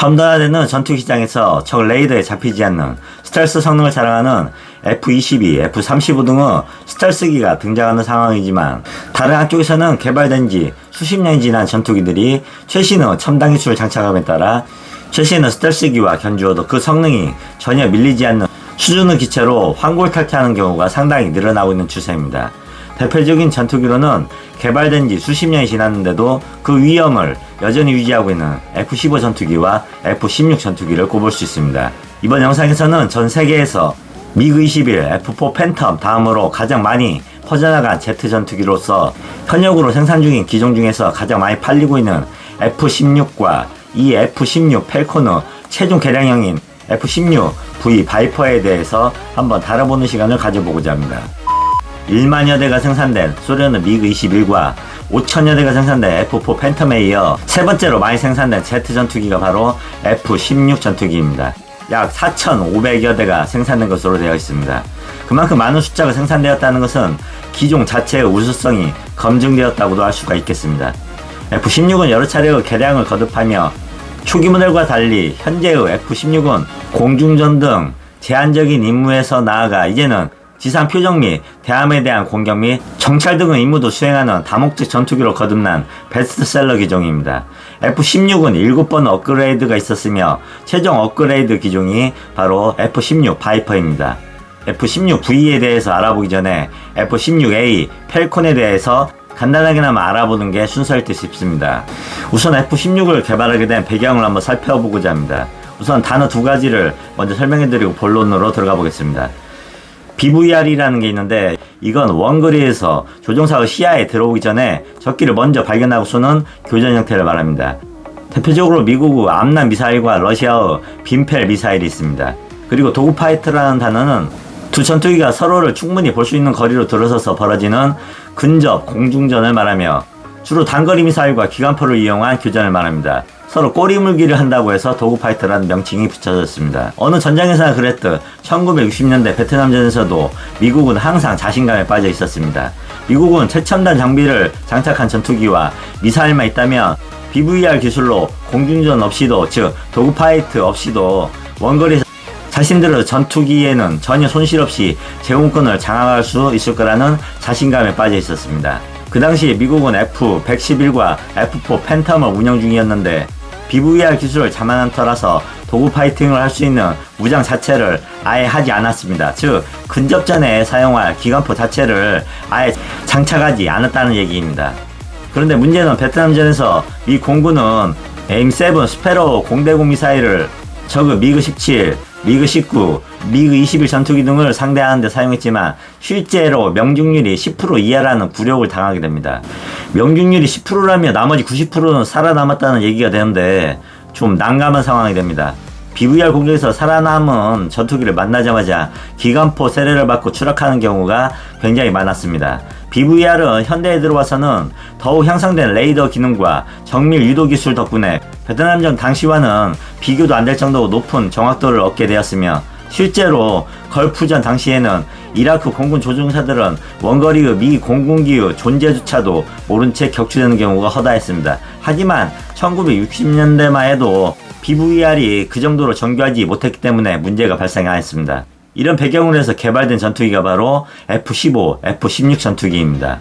첨단화되는 전투기장에서 적 레이더에 잡히지 않는 스텔스 성능을 자랑하는 F-22, F-35 등의 스텔스기가 등장하는 상황이지만 다른 한쪽에서는 개발된 지 수십 년이 지난 전투기들이 최신의 첨단 기술을 장착함에 따라 최신의 스텔스기와 견주어도 그 성능이 전혀 밀리지 않는 수준의 기체로 환골탈퇴하는 경우가 상당히 늘어나고 있는 추세입니다. 대표적인 전투기로는 개발된 지 수십 년이 지났는데도 그 위험을 여전히 유지하고 있는 F-15 전투기와 F-16 전투기를 꼽을 수 있습니다. 이번 영상에서는 전 세계에서 미그 21, F-4 팬텀 다음으로 가장 많이 퍼져나간 제트 전투기로서 현역으로 생산 중인 기종 중에서 가장 많이 팔리고 있는 F-16과 이 F-16 펠콘의 최종 개량형인 F-16V 바이퍼에 대해서 한번 다뤄보는 시간을 가져보고자 합니다. 1만여 대가 생산된 소련의 미그 21과 5천여 대가 생산된 F-4 팬텀에 이어 세 번째로 많이 생산된 제트 전투기가 바로 F-16 전투기입니다. 약 4,500여 대가 생산된 것으로 되어 있습니다. 그만큼 많은 숫자가 생산되었다는 것은 기종 자체의 우수성이 검증되었다고도 할 수가 있겠습니다. F-16은 여러 차례의 개량을 거듭하며 초기 모델과 달리 현재의 F-16은 공중전 등 제한적인 임무에서 나아가 이제는 지상 표적 및 대함에 대한 공격 및 정찰 등의 임무도 수행하는 다목적 전투기로 거듭난 베스트셀러 기종입니다. F-16은 7번 업그레이드가 있었으며 최종 업그레이드 기종이 바로 F-16 바이퍼입니다. F-16V에 대해서 알아보기 전에 F-16A 펠콘에 대해서 간단하게나마 알아보는 게 순서일 듯 싶습니다. 우선 F-16을 개발하게 된 배경을 한번 살펴보고자 합니다. 우선 단어 두 가지를 먼저 설명해드리고 본론으로 들어가 보겠습니다. BVR이라는 게 있는데 이건 원거리에서 조종사의 시야에 들어오기 전에 적기를 먼저 발견하고 쏘는 교전 형태를 말합니다. 대표적으로 미국의 암람 미사일과 러시아의 빈펠 미사일이 있습니다. 그리고 도그파이트라는 단어는 두 전투기가 서로를 충분히 볼 수 있는 거리로 들어서서 벌어지는 근접 공중전을 말하며 주로 단거리 미사일과 기관포를 이용한 교전을 말합니다. 서로 꼬리물기를 한다고 해서 도그파이터라는 명칭이 붙여졌습니다. 어느 전장에서나 그랬듯 1960년대 베트남전에서도 미국은 항상 자신감에 빠져 있었습니다. 미국은 최첨단 장비를 장착한 전투기와 미사일만 있다면 BVR 기술로 공중전 없이도, 즉 도그파이트 없이도 원거리에서 자신들의 전투기에는 전혀 손실 없이 제공권을 장악할 수 있을 거라는 자신감에 빠져 있었습니다. 그 당시 미국은 F-111과 F-4 팬텀을 운영 중이었는데 BVR 기술을 자만한 터라서 도그파이팅을 할 수 있는 무장 자체를 아예 하지 않았습니다. 즉 근접전에 사용할 기관포 자체를 아예 장착하지 않았다는 얘기입니다. 그런데 문제는 베트남전에서 미 공군은 AIM-7 스패로우 공대공 미사일을 적의 미그-17, 미그-19, 미그-21 전투기 등을 상대하는 데 사용했지만 실제로 명중률이 10% 이하라는 굴욕을 당하게 됩니다. 명중률이 10%라며 나머지 90%는 살아남았다는 얘기가 되는데 좀 난감한 상황이 됩니다. BVR 공격에서 살아남은 전투기를 만나자마자 기관포 세례를 받고 추락하는 경우가 굉장히 많았습니다. BVR은 현대에 들어와서는 더욱 향상된 레이더 기능과 정밀 유도 기술 덕분에 베트남전 당시와는 비교도 안 될 정도로 높은 정확도를 얻게 되었으며 실제로 걸프전 당시에는 이라크 공군 조종사들은 원거리의 미 공군기의 존재조차도 모른 채 격추되는 경우가 허다했습니다. 하지만 1960년대만 해도 BVR이 그 정도로 정교하지 못했기 때문에 문제가 발생하였습니다. 이런 배경으로 해서 개발된 전투기가 바로 F-15, F-16 전투기입니다.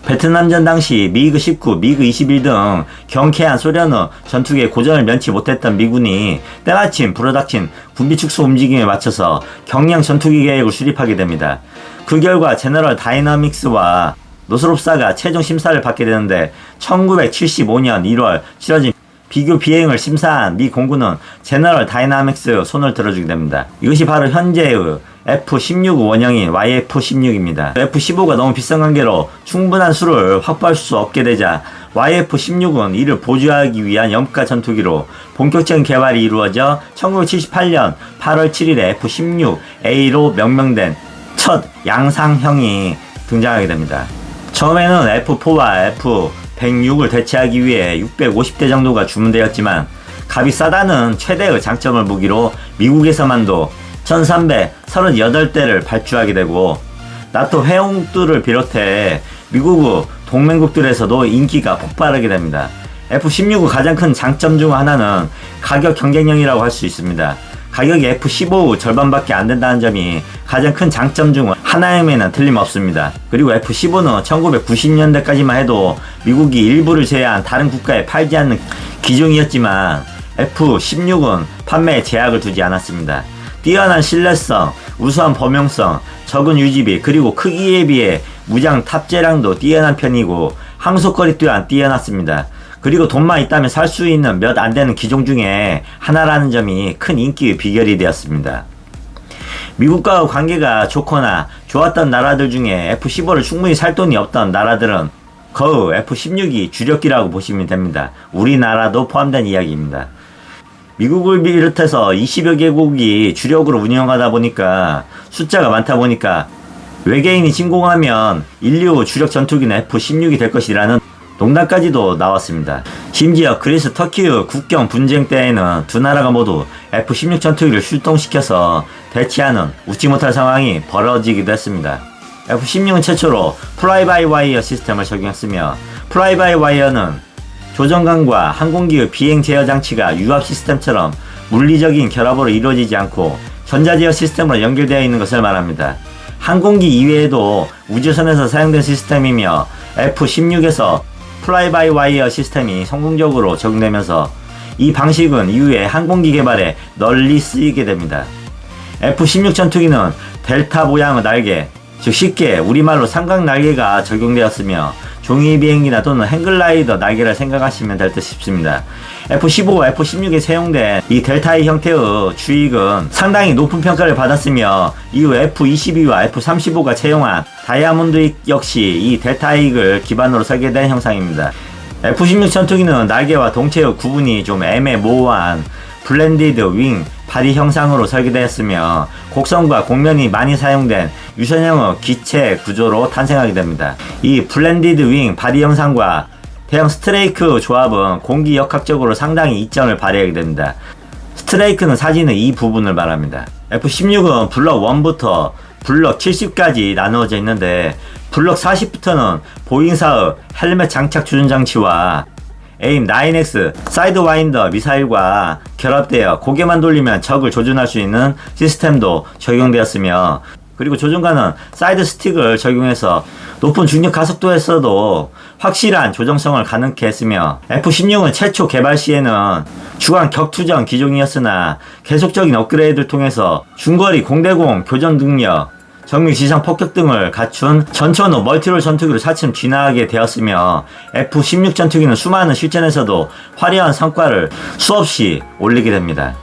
베트남전 당시 미그-19, 미그-21 등 경쾌한 소련의 전투기에 고전을 면치 못했던 미군이 때마침 불어닥친 군비 축소 움직임에 맞춰서 경량 전투기 계획을 수립하게 됩니다. 그 결과 제너럴 다이나믹스와 노스롭사가 최종 심사를 받게 되는데 1975년 1월 치러진 비교 비행을 심사한 미 공군은 제너럴 다이나믹스 손을 들어주게 됩니다. 이것이 바로 현재의 F-16 원형인 YF-16입니다. F-15가 너무 비싼 관계로 충분한 수를 확보할 수 없게 되자 YF-16은 이를 보조하기 위한 염가 전투기로 본격적인 개발이 이루어져 1978년 8월 7일에 F-16A로 명명된 첫 양상형이 등장하게 됩니다. 처음에는 F-4와 F-106을 대체하기 위해 650대 정도가 주문되었지만 값이 싸다는 최대의 장점을 무기로 미국에서만도 1338대를 발주하게 되고 나토 회원국들을 비롯해 미국의 동맹국들에서도 인기가 폭발하게 됩니다. F-16의 가장 큰 장점 중 하나는 가격 경쟁력이라고 할 수 있습니다. 가격이 F-15의 절반밖에 안 된다는 점이 가장 큰 장점 중 하나임에는 틀림없습니다. 그리고 F-15는 1990년대까지만 해도 미국이 일부를 제외한 다른 국가에 팔지 않는 기종이었지만 F-16은 판매에 제약을 두지 않았습니다. 뛰어난 신뢰성, 우수한 범용성, 적은 유지비, 그리고 크기에 비해 무장 탑재량도 뛰어난 편이고 항속거리 또한 뛰어났습니다. 그리고 돈만 있다면 살 수 있는 몇 안 되는 기종 중에 하나라는 점이 큰 인기의 비결이 되었습니다. 미국과의 관계가 좋거나 좋았던 나라들 중에 F-15를 충분히 살 돈이 없던 나라들은 거의 F-16이 주력기라고 보시면 됩니다. 우리나라도 포함된 이야기입니다. 미국을 비롯해서 20여 개국이 주력으로 운영하다 보니까 숫자가 많다 보니까 외계인이 침공하면 인류 주력 전투기는 F-16이 될 것이라는 농담까지도 나왔습니다. 심지어 그리스 터키의 국경 분쟁 때에는 두 나라가 모두 F-16 전투기를 출동시켜서 대치하는 웃지 못할 상황이 벌어지기도 했습니다. F-16은 최초로 플라이-바이-와이어 시스템을 적용했으며 플라이-바이-와이어는 조정관과 항공기의 비행 제어 장치가 유압 시스템처럼 물리적인 결합으로 이루어지지 않고 전자제어 시스템으로 연결되어 있는 것을 말합니다. 항공기 이외에도 우주선에서 사용된 시스템이며 F-16에서 플라이-바이-와이어 시스템이 성공적으로 적용되면서 이 방식은 이후에 항공기 개발에 널리 쓰이게 됩니다. F-16 전투기는 델타 모양의 날개, 즉 쉽게 우리말로 삼각 날개가 적용되었으며 종이 비행기나 또는 행글라이더 날개를 생각하시면 될 듯 싶습니다. F-15와 F-16에 사용된 이 델타의 형태의 주익은 상당히 높은 평가를 받았으며 이후 F-22와 F-35가 채용한 다이아몬드 역시 이 델타익을 기반으로 설계된 형상입니다. F-16 전투기는 날개와 동체의 구분이 좀 애매모호한 블렌디드 윙 바디 형상으로 설계되었으며 곡선과 곡면이 많이 사용된 유선형의 기체 구조로 탄생하게 됩니다. 이 블렌디드 윙 바디 형상과 대형 스트레이크 조합은 공기역학적으로 상당히 이점을 발휘하게 됩니다. 스트레이크는 사진의 이 부분을 말합니다. F-16은 블럭 1부터 블럭 70까지 나누어져 있는데 블럭 40부터는 보잉사의 헬멧 장착 조준 장치와 AIM-9X 사이드와인더 미사일과 결합되어 고개만 돌리면 적을 조준할 수 있는 시스템도 적용되었으며 그리고 조준관은 사이드 스틱을 적용해서 높은 중력 가속도에서도 확실한 조정성을 가능케 했으며 F-16은 최초 개발 시에는 주간 격투전 기종이었으나 계속적인 업그레이드를 통해서 중거리 공대공 교전 능력, 정밀 지상 폭격 등을 갖춘 전천후 멀티롤 전투기로 차츰 진화하게 되었으며 F-16 전투기는 수많은 실전에서도 화려한 성과를 수없이 올리게 됩니다.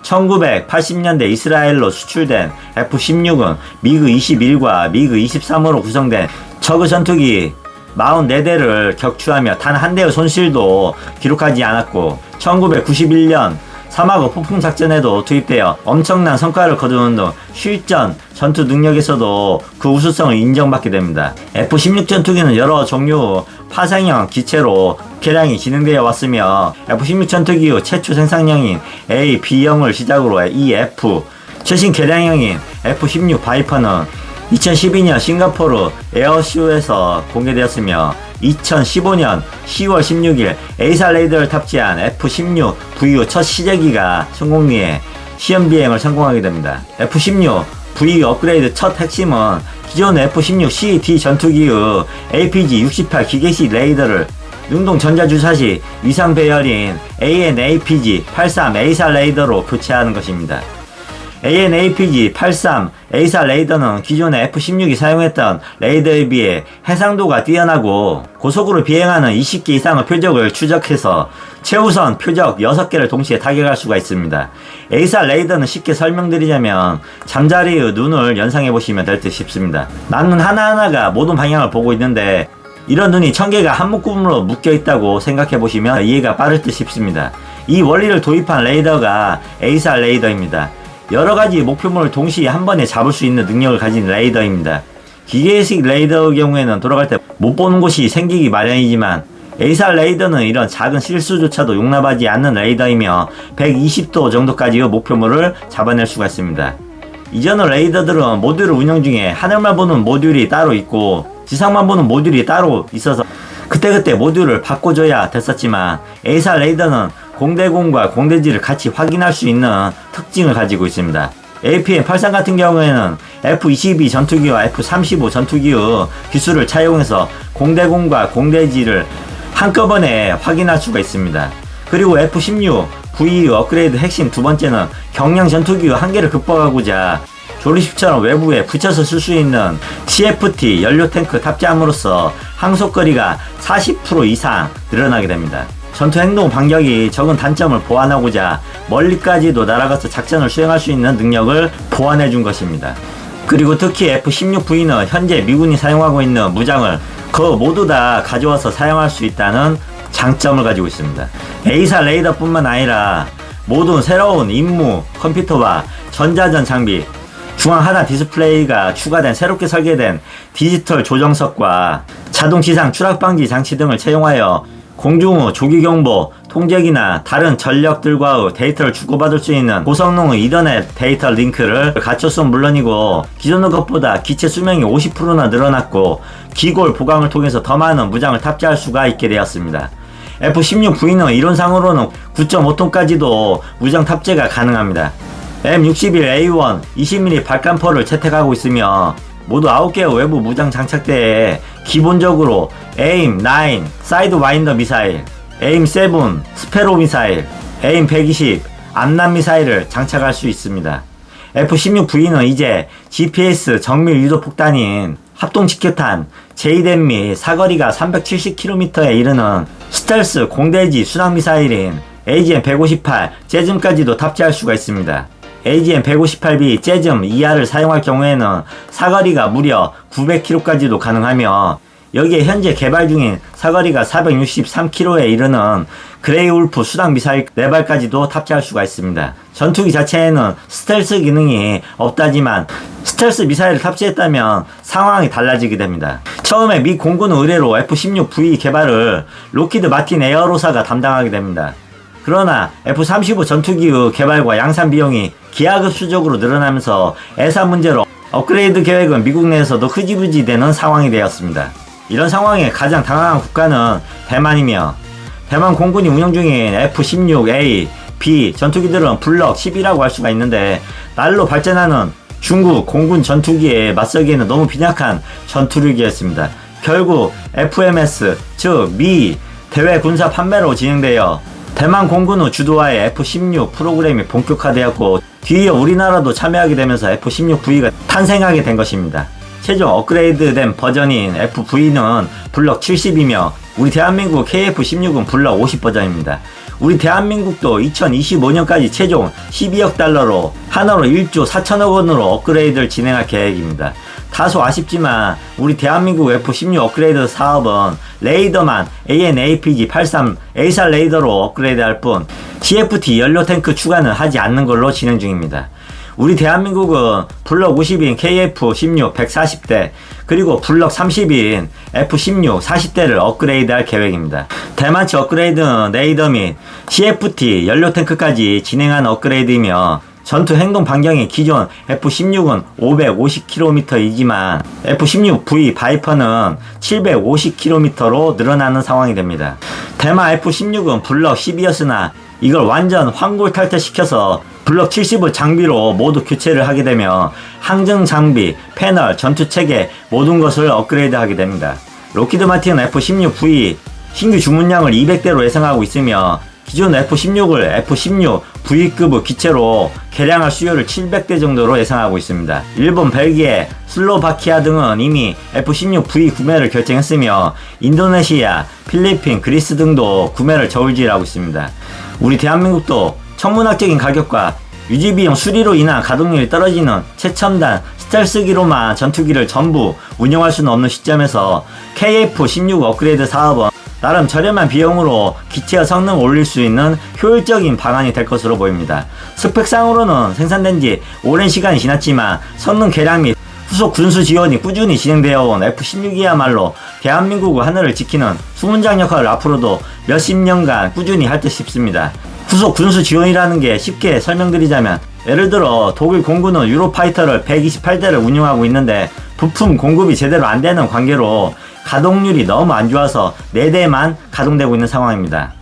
1980년대 이스라엘로 수출된 F-16은 미그 21과 미그 23으로 구성된 저그 전투기 44대를 격추하며 단 한 대의 손실도 기록하지 않았고 1991년 사막의 폭풍 작전에도 투입되어 엄청난 성과를 거두는 등 실전 전투 능력에서도 그 우수성을 인정받게 됩니다. F-16 전투기는 여러 종류 파생형 기체로 개량이 진행되어 왔으며 F-16 전투기의 최초 생산형인 A-B형을 시작으로 EF 최신 개량형인 F-16 바이퍼는 2012년 싱가포르 에어쇼에서 공개되었으며 2015년 10월 16일 A사 레이더를 탑재한 F-16 VU 첫 시제기가 성공리에 시험 비행을 성공하게 됩니다. F-16 VU 업그레이드 첫 핵심은 기존 F-16C/D 전투기의 APG-68 기계식 레이더를 능동 전자주사시 위상 배열인 AN/APG-83 A사 레이더로 교체하는 것입니다. AN/APG-83 A사 레이더는 기존의 F-16이 사용했던 레이더에 비해 해상도가 뛰어나고 고속으로 비행하는 20개 이상의 표적을 추적해서 최우선 표적 6개를 동시에 타격할 수가 있습니다. A사 레이더는 쉽게 설명드리자면 잠자리의 눈을 연상해보시면 될 듯 싶습니다. 나는 하나하나가 모든 방향을 보고 있는데 이런 눈이 1000개가 한 묶음으로 묶여있다고 생각해보시면 이해가 빠를 듯 싶습니다. 이 원리를 도입한 레이더가 A사 레이더입니다. 여러가지 목표물을 동시에 한 번에 잡을 수 있는 능력을 가진 레이더입니다. 기계식 레이더의 경우에는 돌아갈 때 못 보는 곳이 생기기 마련이지만 A사 레이더는 이런 작은 실수조차도 용납하지 않는 레이더이며 120도 정도까지의 목표물을 잡아낼 수가 있습니다. 이전의 레이더들은 모듈을 운영 중에 하늘만 보는 모듈이 따로 있고 지상만 보는 모듈이 따로 있어서 그때그때 모듈을 바꿔줘야 됐었지만 A사 레이더는 공대공과 공대지를 같이 확인할 수 있는 특징을 가지고 있습니다. APM-83 같은 경우에는 F-22 전투기와 F-35 전투기의 기술을 차용해서 공대공과 공대지를 한꺼번에 확인할 수가 있습니다. 그리고 F-16 VE 업그레이드 핵심 두 번째는 경량 전투기의 한계를 극복하고자 조립식처럼 외부에 붙여서 쓸 수 있는 CFT 연료 탱크 탑재함으로써 항속거리가 40% 이상 늘어나게 됩니다. 전투 행동 반격이 적은 단점을 보완하고자 멀리까지도 날아가서 작전을 수행할 수 있는 능력을 보완해 준 것입니다. 그리고 특히 F-16V는 현재 미군이 사용하고 있는 무장을 모두 다 가져와서 사용할 수 있다는 장점을 가지고 있습니다. A사 레이더뿐만 아니라 모든 새로운 임무 컴퓨터와 전자전 장비, 중앙 하단 디스플레이가 추가된 새롭게 설계된 디지털 조정석과 자동 지상 추락 방지 장치 등을 채용하여 공중 후 조기 경보, 통제기나 다른 전력들과의 데이터를 주고받을 수 있는 고성능의 이더넷 데이터 링크를 갖췄음 물론이고 기존의 것보다 기체 수명이 50%나 늘어났고 기골 보강을 통해서 더 많은 무장을 탑재할 수가 있게 되었습니다. F-16V는 이론상으로는 9.5톤까지도 무장 탑재가 가능합니다. M61A1 20mm 발칸포를 채택하고 있으며 모두 9개의 외부 무장 장착대에 기본적으로 AIM-9 사이드와인더 미사일, AIM-7 스페로 미사일, AIM-120 암람 미사일을 장착할 수 있습니다. F-16V는 이제 GPS 정밀 유도 폭탄인 합동직격탄, JDAM 및 사거리가 370km에 이르는 스텔스 공대지 순항 미사일인 AGM-158 재즘까지도 탑재할 수가 있습니다. AGM-158B 재즘 ER을 사용할 경우에는 사거리가 무려 900km까지도 가능하며 여기에 현재 개발 중인 사거리가 463km에 이르는 그레이울프 수당 미사일 4발까지도 탑재할 수가 있습니다. 전투기 자체에는 스텔스 기능이 없다지만 스텔스 미사일을 탑재했다면 상황이 달라지게 됩니다. 처음에 미 공군의 의뢰로 F-16V 개발을 로키드 마틴 에어로사가 담당하게 됩니다. 그러나 F-35 전투기의 개발과 양산 비용이 기하급수적으로 늘어나면서 예산 문제로 업그레이드 계획은 미국 내에서도 흐지부지 되는 상황이 되었습니다. 이런 상황에 가장 당황한 국가는 대만이며 대만 공군이 운영 중인 F-16A, B 전투기들은 블럭 10이라고 할 수가 있는데 날로 발전하는 중국 공군 전투기에 맞서기에는 너무 빈약한 전투력이었습니다. 결국 FMS, 즉 미 대외 군사 판매로 진행되어 대만 공군의 주도하에 F-16 프로그램이 본격화되었고 뒤이어 우리나라도 참여하게 되면서 F-16V가 탄생하게 된 것입니다. 최종 업그레이드된 버전인 FV는 블럭 70이며 우리 대한민국 KF-16은 블럭 50 버전입니다. 우리 대한민국도 2025년까지 최종 12억 달러로 한화로 1조 4천억 원으로 업그레이드를 진행할 계획입니다. 다소 아쉽지만 우리 대한민국 F-16 업그레이드 사업은 레이더만 AN/APG-83 A사 레이더로 업그레이드할 뿐 CFT 연료 탱크 추가는 하지 않는 걸로 진행 중입니다. 우리 대한민국은 블럭 50인 KF-16 140대 그리고 블럭 30인 F-16 40대를 업그레이드할 계획입니다. 대만치 업그레이드는 레이더 및 CFT 연료 탱크까지 진행한 업그레이드이며 전투 행동 반경이 기존 F-16은 550km이지만 F-16V 바이퍼는 750km로 늘어나는 상황이 됩니다. 대만 F-16은 블럭 10이었으나 이걸 완전 환골 탈퇴시켜서 블럭 70을 장비로 모두 교체를 하게 되며 항정 장비, 패널, 전투체계 모든 것을 업그레이드 하게 됩니다. 로키드 마틴 F-16V 신규 주문량을 200대로 예상하고 있으며 기존 F-16을 F-16V급의 기체로 개량할 수요를 700대 정도로 예상하고 있습니다. 일본, 벨기에, 슬로바키아 등은 이미 F-16V 구매를 결정했으며 인도네시아, 필리핀, 그리스 등도 구매를 저울질하고 있습니다. 우리 대한민국도 천문학적인 가격과 유지비용 수리로 인한 가동률이 떨어지는 최첨단 스텔스기로만 전투기를 전부 운영할 수는 없는 시점에서 KF-16 업그레이드 사업은 나름 저렴한 비용으로 기체의 성능을 올릴 수 있는 효율적인 방안이 될 것으로 보입니다. 스펙상으로는 생산된 지 오랜 시간이 지났지만 성능 개량 및 후속 군수 지원이 꾸준히 진행되어 온 F-16이야말로 대한민국의 하늘을 지키는 수문장 역할을 앞으로도 몇십 년간 꾸준히 할 듯 싶습니다. 후속 군수 지원이라는 게 쉽게 설명드리자면 예를 들어 독일 공군은 유로파이터를 128대를 운용하고 있는데 부품 공급이 제대로 안 되는 관계로 가동률이 너무 안 좋아서 4대만 가동되고 있는 상황입니다.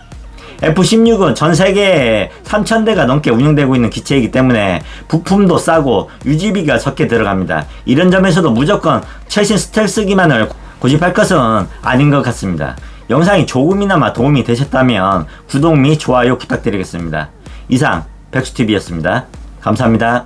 F-16은 전 세계에 3,000대가 넘게 운영되고 있는 기체이기 때문에 부품도 싸고 유지비가 적게 들어갑니다. 이런 점에서도 무조건 최신 스텔스기만을 고집할 것은 아닌 것 같습니다. 영상이 조금이나마 도움이 되셨다면 구독 및 좋아요 부탁드리겠습니다. 이상 백수TV였습니다. 감사합니다.